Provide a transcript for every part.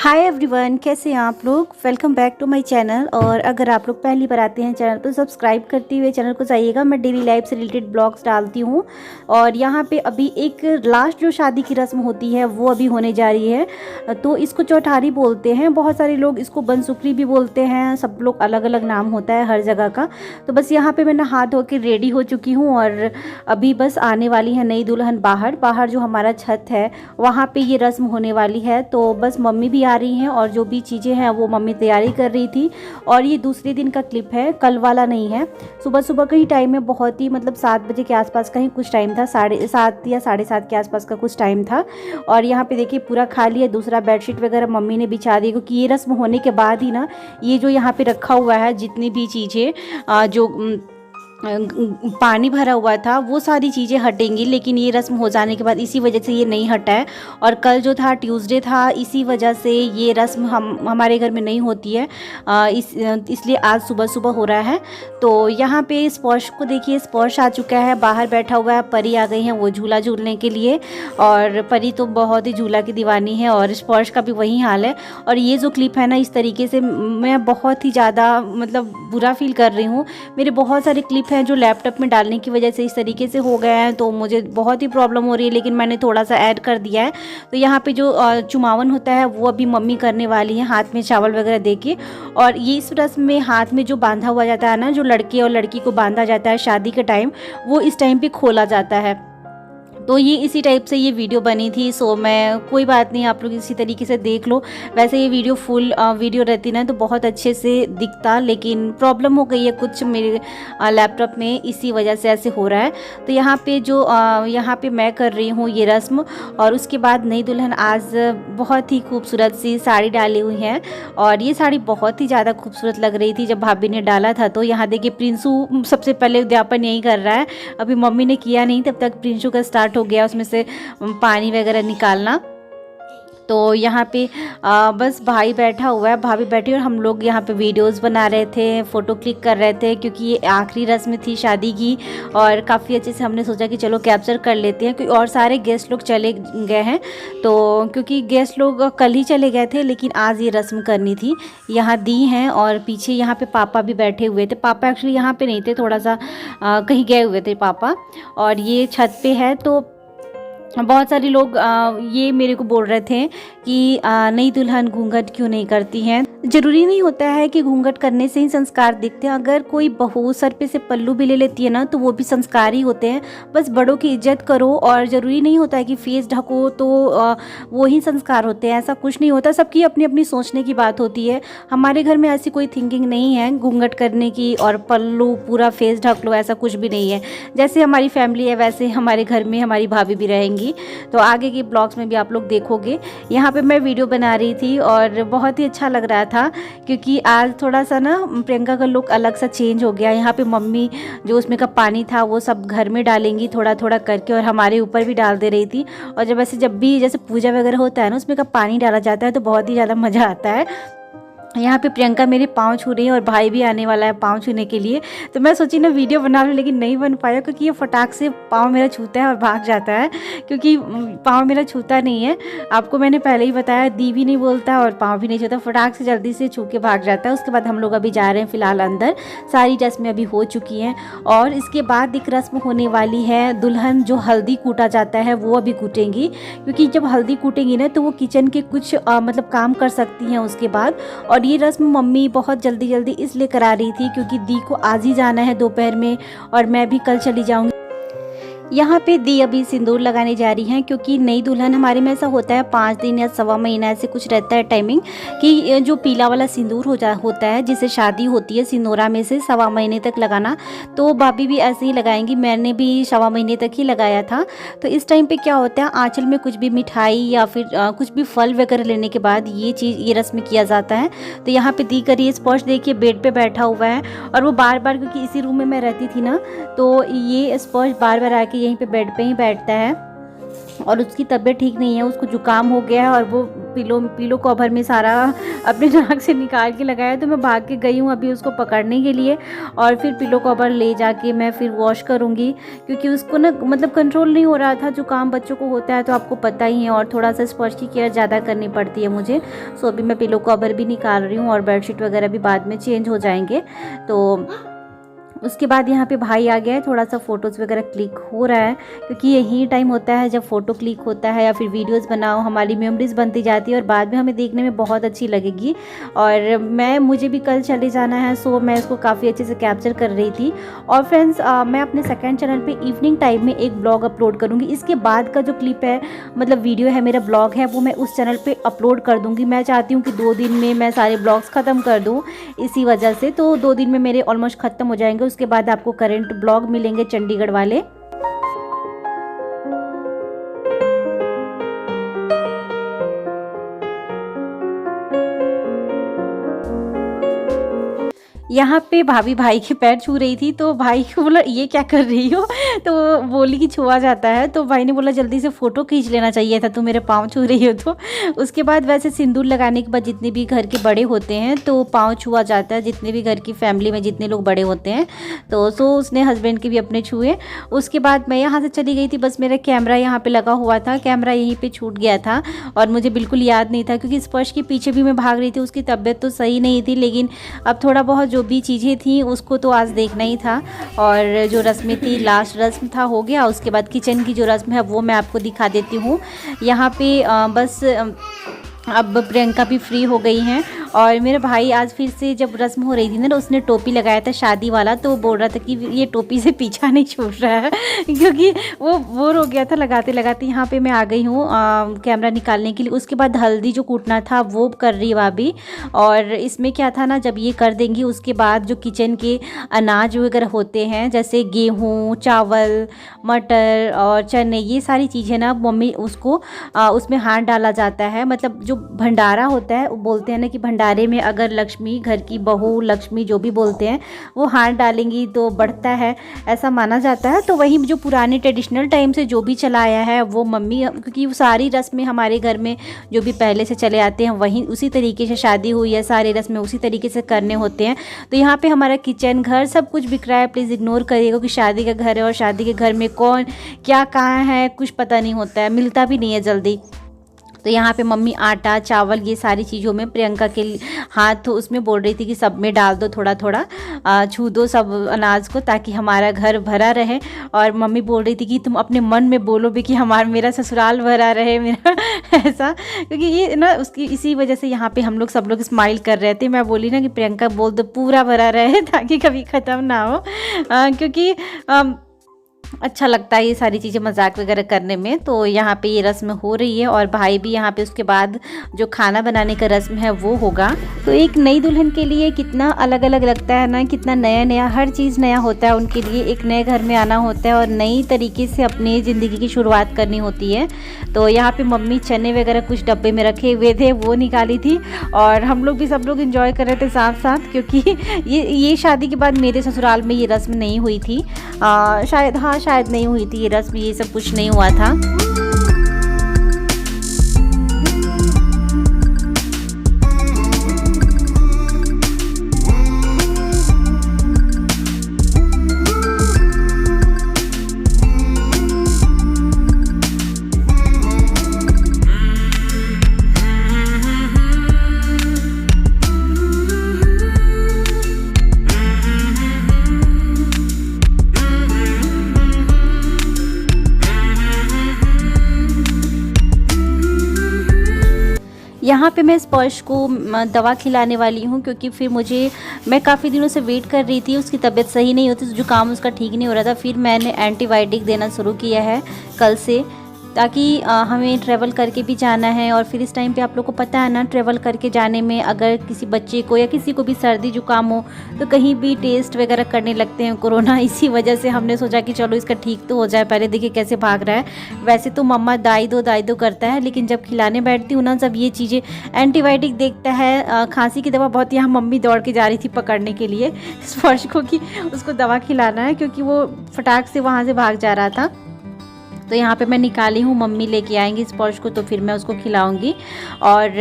Hi everyone, कैसे हैं आप लोग। Welcome back to my channel. और अगर आप लोग पहली बार आते हैं चैनल तो सब्सक्राइब करते हुए चैनल को जाइएगा। मैं डेली लाइफ से रिलेटेड ब्लॉग्स डालती हूँ। और यहाँ पे अभी एक लास्ट जो शादी की रस्म होती है वो अभी होने जा रही है। तो इसको चौठारी बोलते हैं, बहुत सारे लोग इसको बनसुखरी भी बोलते हैं। सब लोग अलग अलग नाम होता है हर जगह का। तो बस यहाँ पर मैं नहा धो के रेडी हो चुकी हूँ और अभी बस आने वाली है नई दुल्हन बाहर जो हमारा छत है वहाँ पर ये रस्म होने वाली है। तो बस मम्मी भी आ रही हैं और जो भी चीज़ें हैं वो मम्मी तैयारी कर रही थी। और ये दूसरे दिन का क्लिप है, कल वाला नहीं है। सुबह का ही टाइम है, बहुत ही मतलब 7 बजे के आसपास का ही कुछ टाइम था, 7:30 या 7:30 के आसपास का कुछ टाइम था। और यहाँ पे देखिए पूरा खाली है। दूसरा बेडशीट वगैरह मम्मी ने बिछा दी, क्योंकि ये रस्म होने के बाद ही ना ये जो यहाँ पे रखा हुआ है जितनी भी चीज़ें जो पानी भरा हुआ था वो सारी चीज़ें हटेंगी। लेकिन ये रस्म हो जाने के बाद इसी वजह से ये नहीं हटा है। और कल जो था ट्यूसडे था, इसी वजह से ये रस्म हमारे घर में नहीं होती है। इसलिए आज सुबह हो रहा है। तो यहाँ पे स्पर्श को देखिए, स्पर्श आ चुका है, बाहर बैठा हुआ है। परी आ गई है वो झूला झूलने के लिए। और परी तो बहुत ही झूला की दीवानी है और स्पर्श का भी वही हाल है। और ये जो क्लिप है ना, इस तरीके से मैं बहुत ही ज़्यादा मतलब बुरा फील कर रही हूँ। मेरे बहुत सारे क्लिप हैं जो लैपटॉप में डालने की वजह से इस तरीके से हो गए हैं, तो मुझे बहुत ही प्रॉब्लम हो रही है। लेकिन मैंने थोड़ा सा ऐड कर दिया है। तो यहाँ पे जो चुमावन होता है वो अभी मम्मी करने वाली है, हाथ में चावल वगैरह देके। और ये इस रस्म में हाथ में जो बांधा हुआ जाता है ना, जो लड़के और लड़की को बांधा जाता है शादी के टाइम, वो इस टाइम पे खोला जाता है। तो ये इसी टाइप से ये वीडियो बनी थी। सो मैं कोई बात नहीं, आप लोग इसी तरीके से देख लो। वैसे ये वीडियो फुल वीडियो रहती ना तो बहुत अच्छे से दिखता, लेकिन प्रॉब्लम हो गई है कुछ मेरे लैपटॉप में, इसी वजह से ऐसे हो रहा है। तो यहाँ पे जो यहाँ पे मैं कर रही हूँ ये रस्म। और उसके बाद नई दुल्हन आज बहुत ही खूबसूरत सी साड़ी डाली हुई है। और ये साड़ी बहुत ही ज़्यादा खूबसूरत लग रही थी जब भाभी ने डाला था। तो यहाँ देखिए प्रिंसू सबसे पहले उद्यापन यही कर रहा है। अभी मम्मी ने किया नहीं, तब तक प्रिंसू का स्टार्ट हो गया उसमें से पानी वगैरह निकालना। तो यहाँ पे बस भाई बैठा हुआ है, भाभी बैठी, और हम लोग यहाँ पे वीडियोस बना रहे थे, फ़ोटो क्लिक कर रहे थे, क्योंकि ये आखिरी रस्म थी शादी की। और काफ़ी अच्छे से हमने सोचा कि चलो कैप्चर कर लेते हैं, क्योंकि और सारे गेस्ट लोग चले गए हैं। तो क्योंकि गेस्ट लोग कल ही चले गए थे, लेकिन आज ये रस्म करनी थी, यहाँ दी हैं। और पीछे यहाँ पे पापा भी बैठे हुए थे। पापा एक्चुअली यहाँ पे नहीं थे, थोड़ा सा कहीं गए हुए थे पापा। और ये छत पे है। तो बहुत सारे लोग ये मेरे को बोल रहे थे कि नई दुल्हन घूंघट क्यों नहीं करती हैं। ज़रूरी नहीं होता है कि घूंघट करने से ही संस्कार दिखते हैं। अगर कोई बहू सर पे से पल्लू भी ले लेती है ना तो वो भी संस्कार ही होते हैं। बस बड़ों की इज्जत करो, और ज़रूरी नहीं होता है कि फेस ढको तो वो ही संस्कार होते हैं, ऐसा कुछ नहीं होता। सबकी अपनी अपनी सोचने की बात होती है। हमारे घर में ऐसी कोई थिंकिंग नहीं है घूंघट करने की और पल्लू पूरा फेस ढक लो, ऐसा कुछ भी नहीं है। जैसे हमारी फैमिली है वैसे हमारे घर में हमारी भाभी भी रहेंगी। तो आगे के ब्लॉग्स में भी आप लोग देखोगे। यहाँ पे मैं वीडियो बना रही थी और बहुत ही अच्छा लग रहा था, क्योंकि आज थोड़ा सा ना प्रियंका का लुक अलग सा चेंज हो गया। यहाँ पे मम्मी जो उसमें का पानी था वो सब घर में डालेंगी थोड़ा थोड़ा करके, और हमारे ऊपर भी डाल दे रही थी। और जब भी जैसे पूजा वगैरह होता है ना, उसमें का पानी डाला जाता है तो बहुत ही ज़्यादा मज़ा आता है। यहाँ पे प्रियंका मेरे पाँव छू रही है और भाई भी आने वाला है पाँव छूने के लिए। तो मैं सोची ना वीडियो बना लूँ, लेकिन नहीं बन पाया, क्योंकि ये फटाक से पाँव मेरा छूता है और भाग जाता है, क्योंकि पाँव मेरा छूता नहीं है। आपको मैंने पहले ही बताया, दी भी नहीं बोलता और पाँव भी नहीं छूता, फटाक से जल्दी से छू के भाग जाता है। उसके बाद हम लोग अभी जा रहे हैं फ़िलहाल अंदर। सारी रस्में अभी हो चुकी हैं और इसके बाद एक रस्म होने वाली है। दुल्हन जो हल्दी कूटा जाता है वो अभी कूटेंगी, क्योंकि जब हल्दी कूटेंगी ना तो वो किचन के कुछ मतलब काम कर सकती हैं उसके बाद। और ये रस्म मम्मी बहुत जल्दी इसलिए करा रही थी क्योंकि दी को आज ही जाना है दोपहर में, और मैं भी कल चली जाऊंगी। यहाँ पे दी अभी सिंदूर लगाने जा रही हैं, क्योंकि नई दुल्हन हमारे में ऐसा होता है 5 दिन या सवा महीना ऐसे कुछ रहता है टाइमिंग, कि जो पीला वाला सिंदूर होता है जिससे शादी होती है, सिंदूरा में से सवा महीने तक लगाना। तो भाभी भी ऐसे ही लगाएंगी, मैंने भी सवा महीने तक ही लगाया था। तो इस टाइम पे क्या होता है, आंचल में कुछ भी मिठाई या फिर कुछ भी फल वगैरह लेने के बाद ये रस्म किया जाता है। तो यहाँ पे दी करिए, स्पर्श देखिए बेड पे बैठा हुआ है, और वो बार बार, क्योंकि इसी रूम में मैं रहती थी ना, तो ये स्पर्श बार बार आके यहीं पे बेड पे ही बैठता है। और उसकी तबीयत ठीक नहीं है, उसको जुकाम हो गया है और वो पिलो कवर में सारा अपने नाक से निकाल के लगाया। तो मैं भाग के गई हूँ अभी उसको पकड़ने के लिए और फिर पिलो कवर ले जाके मैं फिर वॉश करूँगी, क्योंकि उसको ना मतलब कंट्रोल नहीं हो रहा था। जुकाम बच्चों को होता है तो आपको पता ही है, और थोड़ा सा स्पर्श की केयर ज़्यादा करनी पड़ती है मुझे। सो अभी मैं पिलो कवर भी निकाल रही हूँ और बेडशीट वगैरह भी बाद में चेंज हो जाएंगे। तो उसके बाद यहाँ पे भाई आ गया है, थोड़ा सा फ़ोटोज़ वगैरह क्लिक हो रहा है, क्योंकि यही टाइम होता है जब फ़ोटो क्लिक होता है या फिर वीडियोस बनाओ, हमारी मेमोरीज़ बनती जाती है और बाद में हमें देखने में बहुत अच्छी लगेगी। और मुझे भी कल चले जाना है, सो मैं इसको काफ़ी अच्छे से कैप्चर कर रही थी। और फ्रेंड्स मैं अपने सेकेंड चैनल पर इवनिंग टाइम में एक ब्लॉग अपलोड करूँगी। इसके बाद का जो क्लिप है, मतलब वीडियो है, मेरा ब्लॉग है, वो मैं उस चैनल पर अपलोड कर दूँगी। मैं चाहती हूँ कि 2 दिन में मैं सारे ब्लॉग्स ख़त्म कर दूँ, इसी वजह से। तो 2 दिन में मेरे ऑलमोस्ट ख़त्म हो जाएंगे। उसके बाद आपको करंट ब्लॉग मिलेंगे चंडीगढ़ वाले। यहाँ पे भाभी भाई के पैर छू रही थी, तो भाई को बोला ये क्या कर रही हो, तो बोली कि छुआ जाता है। तो भाई ने बोला जल्दी से फ़ोटो खींच लेना चाहिए था, तू मेरे पाँव छू रही हो। तो उसके बाद वैसे सिंदूर लगाने के बाद जितने भी घर के बड़े होते हैं तो पाँव छुआ जाता है, जितने भी घर की फैमिली में जितने लोग बड़े होते हैं। तो सो उसने हस्बैंड के भी अपने छुए। उसके बाद मैं यहाँ से चली गई थी, बस मेरा कैमरा यहाँ पर लगा हुआ था, कैमरा यहीं पर छूट गया था और मुझे बिल्कुल याद नहीं था, क्योंकि स्पर्श के पीछे भी मैं भाग रही थी। उसकी तबीयत तो सही नहीं थी, लेकिन अब थोड़ा बहुत जो भी चीज़ें थी उसको तो आज देखना ही था। और जो रस्में थी, लास्ट रस्म था हो गया। उसके बाद किचन की जो रस्म है वो मैं आपको दिखा देती हूँ। यहाँ पे बस अब प्रियंका भी फ्री हो गई हैं और मेरे भाई आज फिर से जब रस्म हो रही थी ना, उसने टोपी लगाया था शादी वाला, तो बोल रहा था कि ये टोपी से पीछा नहीं छूट रहा है क्योंकि वो बोर हो गया था लगाते लगाते। यहाँ पे मैं आ गई हूँ कैमरा निकालने के लिए। उसके बाद हल्दी जो कूटना था वो कर रही भाभी। और इसमें क्या था ना, जब ये कर देंगी उसके बाद जो किचन के अनाज वगैरह होते हैं, जैसे गेहूँ, चावल, मटर और चने, ये सारी चीज़ें ना मम्मी उसको उसमें हाथ डाला जाता है। मतलब जो भंडारा होता है, वो बोलते हैं ना कि भंडारे में अगर लक्ष्मी, घर की बहू लक्ष्मी जो भी बोलते हैं, वो हाथ डालेंगी तो बढ़ता है, ऐसा माना जाता है। तो वही जो पुराने ट्रेडिशनल टाइम से जो भी चला आया है वो मम्मी, क्योंकि वो सारी रस्में हमारे घर में जो भी पहले से चले आते हैं वहीं उसी तरीके से शादी हुई है, सारी रस्में उसी तरीके से करने होते हैं। तो यहाँ पे हमारा किचन, घर सब कुछ बिक रहा है, प्लीज़ इग्नोर करिएगा कि शादी का घर है और शादी के घर में कौन क्या कहाँ है कुछ पता नहीं होता है, मिलता भी नहीं है जल्दी। तो यहाँ पे मम्मी आटा, चावल, ये सारी चीज़ों में प्रियंका के हाथ तो उसमें बोल रही थी कि सब में डाल दो, थोड़ा थोड़ा छू दो सब अनाज को, ताकि हमारा घर भरा रहे। और मम्मी बोल रही थी कि तुम अपने मन में बोलो भी कि मेरा ससुराल भरा रहे मेरा ऐसा, क्योंकि ये ना उसकी इसी वजह से यहाँ पे हम लोग सब लोग स्माइल कर रहे थे। मैं बोली ना कि प्रियंका बोल दो पूरा भरा रहे ताकि कभी ख़त्म ना हो, क्योंकि अच्छा लगता है ये सारी चीज़ें मजाक वगैरह करने में। तो यहाँ पे ये रस्म हो रही है और भाई भी यहाँ पे, उसके बाद जो खाना बनाने का रस्म है वो होगा। तो एक नई दुल्हन के लिए कितना अलग अलग लगता है ना, कितना नया नया, हर चीज़ नया होता है उनके लिए। एक नए घर में आना होता है और नई तरीके से अपनी ज़िंदगी की शुरुआत करनी होती है। तो यहाँ पे मम्मी चने वगैरह कुछ डब्बे में रखे हुए थे वो निकाली थी और हम लोग भी सब लोग इंजॉय कर रहे थे साथ साथ, क्योंकि ये शादी के बाद मेरे ससुराल में ये रस्म नहीं हुई थी, शायद नहीं हुई थी ये रस्म, ये सब कुछ नहीं हुआ था। यहाँ पे मैं स्पर्श को दवा खिलाने वाली हूँ, क्योंकि फिर मैं काफ़ी दिनों से वेट कर रही थी, उसकी तबीयत सही नहीं होती, जुकाम उसका ठीक नहीं हो रहा था। फिर मैंने एंटीबायोटिक देना शुरू किया है कल से, ताकि हमें ट्रैवल करके भी जाना है। और फिर इस टाइम पे आप लोग को पता है ना, ट्रैवल करके जाने में अगर किसी बच्चे को या किसी को भी सर्दी जुकाम हो तो कहीं भी टेस्ट वगैरह करने लगते हैं कोरोना। इसी वजह से हमने सोचा कि चलो इसका ठीक तो हो जाए, पहले देखिए कैसे भाग रहा है। वैसे तो मम्मा दाई दो करता है, लेकिन जब खिलाने बैठती हूँ ना, जब ये चीज़ें एंटीबायोटिक देखता है, खांसी की दवा बहुत, यहाँ मम्मी दौड़ के जा रही थी पकड़ने के लिए स्पर्श को कि उसको दवा खिलाना है, क्योंकि वो फटाक से वहाँ से भाग जा रहा था। तो यहाँ पे मैं निकाली हूँ, मम्मी लेके आएंगी स्पॉज को तो फिर मैं उसको खिलाऊंगी। और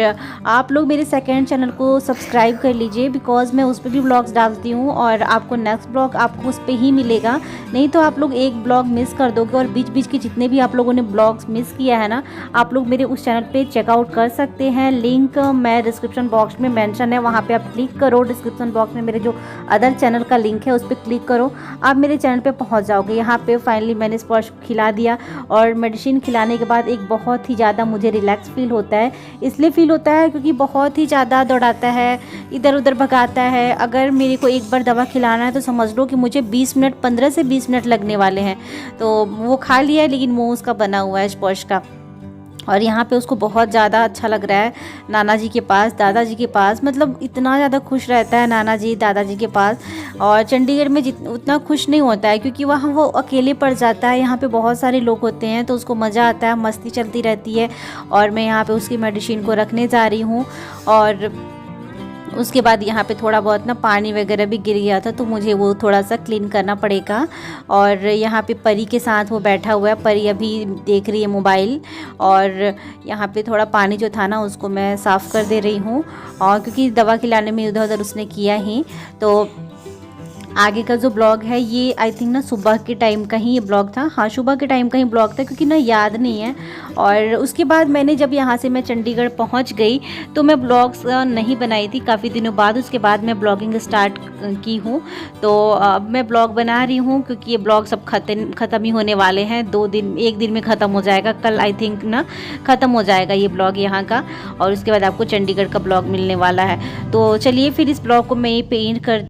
आप लोग मेरे सेकंड चैनल को सब्सक्राइब कर लीजिए, बिकॉज़ मैं उस पर भी ब्लॉग्स डालती हूँ और आपको नेक्स्ट ब्लॉग आपको उस पर ही मिलेगा। नहीं तो आप लोग एक ब्लॉग मिस कर दोगे। और बीच बीच के जितने भी आप लोगों ने ब्लॉग्स मिस किया है ना, आप लोग मेरे उस चैनल पे चेकआउट कर सकते हैं। लिंक मैं डिस्क्रिप्शन बॉक्स में मेंशन है, वहाँ पे आप क्लिक करो। डिस्क्रिप्शन बॉक्स में मेरे जो अदर चैनल का लिंक है उस पर क्लिक करो, आप मेरे चैनल पे पहुँच जाओगे। यहाँ पे फाइनली मैंने स्पॉज को खिला दिया। और मेडिसिन खिलाने के बाद एक बहुत ही ज़्यादा मुझे रिलैक्स फील होता है। इसलिए फ़ील होता है क्योंकि बहुत ही ज़्यादा दौड़ाता है, इधर उधर भगाता है। अगर मेरे को एक बार दवा खिलाना है तो समझ लो कि मुझे 20 मिनट 15 से 20 मिनट लगने वाले हैं। तो वो खा लिया है, लेकिन मुँह उसका बना हुआ है स्पॉज का। और यहाँ पे उसको बहुत ज़्यादा अच्छा लग रहा है नाना जी के पास, दादाजी के पास। मतलब इतना ज़्यादा खुश रहता है नाना जी दादाजी के पास। और चंडीगढ़ में उतना खुश नहीं होता है क्योंकि वहाँ वो अकेले पड़ जाता है। यहाँ पे बहुत सारे लोग होते हैं तो उसको मज़ा आता है, मस्ती चलती रहती है। और मैं यहाँ पे उसकी मेडिसिन को रखने जा रही हूँ। और उसके बाद यहाँ पे थोड़ा बहुत ना पानी वगैरह भी गिर गया था तो मुझे वो थोड़ा सा क्लीन करना पड़ेगा। और यहाँ पे परी के साथ वो बैठा हुआ है, परी अभी देख रही है मोबाइल। और यहाँ पे थोड़ा पानी जो था ना उसको मैं साफ़ कर दे रही हूँ, और क्योंकि दवा खिलाने में इधर उधर उसने किया ही। तो आगे का जो ब्लॉग है ये आई थिंक ना सुबह के टाइम का ही ये ब्लॉग था। हाँ, सुबह के टाइम का ही ब्लॉग था क्योंकि ना याद नहीं है। और उसके बाद मैंने जब यहाँ से मैं चंडीगढ़ पहुँच गई तो मैं ब्लॉग्स नहीं बनाई थी काफ़ी दिनों बाद। उसके बाद मैं ब्लॉगिंग स्टार्ट की हूँ। तो अब मैं ब्लॉग बना रही हूँ क्योंकि ये ब्लॉग सब ख़त्म ही होने वाले हैं। 2 दिन, 1 दिन में ख़त्म हो जाएगा। कल आई थिंक ना ख़त्म हो जाएगा ये ब्लॉग यहाँ का। और उसके बाद आपको चंडीगढ़ का ब्लॉग मिलने वाला है। तो चलिए फिर इस ब्लॉग को मैं ये पेंट कर